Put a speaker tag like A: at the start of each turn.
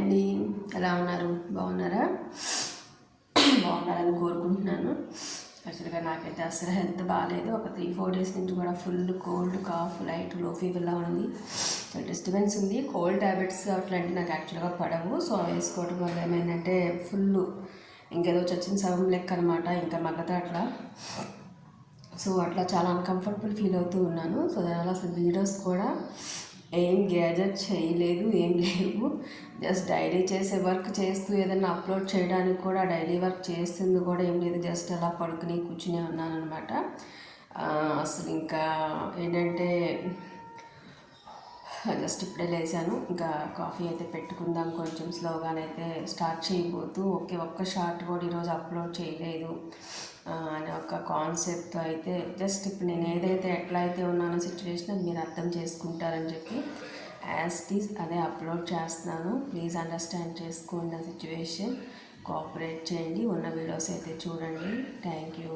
A: అండి, ఎలా ఉన్నారు? బాగున్నారా? బాగున్నారని కోరుకుంటున్నాను. యాక్చువల్గా నాకైతే అసలు హెల్త్ బాగాలేదు. ఒక 3-4 డేస్ నుంచి కూడా ఫుల్ కోల్డ్, కాఫ్, లైట్ లో ఫీవర్లా ఉంది. డిస్టర్బెన్స్ ఉంది. కోల్డ్ ట్యాబ్లెట్స్ అట్లాంటివి నాకు యాక్చువల్గా పడవు. సో అవి వేసుకోవడం వల్ల ఏమైందంటే ఫుల్ ఇంకేదో చచ్చిన సగం లెక్క అనమాట. ఇంకా మగత అట్లా. సో అట్లా చాలా అన్కంఫర్టబుల్ ఫీల్ అవుతూ ఉన్నాను. సో దానివల్ల అసలు వీడియోస్ కూడా ఏం గ్యాజెట్ చేయలేదు, ఏం లేవు. జస్ట్ డైలీ చేసే వర్క్ చేస్తూ ఏదైనా అప్లోడ్ చేయడానికి కూడా డైలీ వర్క్ చేస్తుంది కూడా ఏం లేదు. జస్ట్ అలా పడుకుని కూర్చునే ఉన్నాను అనమాట. అసలు ఇంకా ఏంటంటే జస్ట్ ఇప్పుడే లేసాను. ఇంకా కాఫీ అయితే పెట్టుకుందాం, కొంచెం స్లోగానైతే స్టార్ట్ చేయబోతూ ఒక్క షార్ట్ కూడా ఈరోజు అప్లోడ్ చేయలేదు అనే ఒక కాన్సెప్ట్ అయితే జస్ట్ ఇప్పుడు నేను ఏదైతే ఎట్లా అయితే ఉన్నానో సిచ్యువేషన్ అది మీరు అర్థం చేసుకుంటారని చెప్పి యాజ్ టీజ్ అదే అప్లోడ్ చేస్తున్నాను. ప్లీజ్ అండర్స్టాండ్ చేసుకోండి ఆ సిచ్యువేషన్, కోఆపరేట్ చేయండి, ఉన్న వీడియోస్ అయితే చూడండి. Thank you.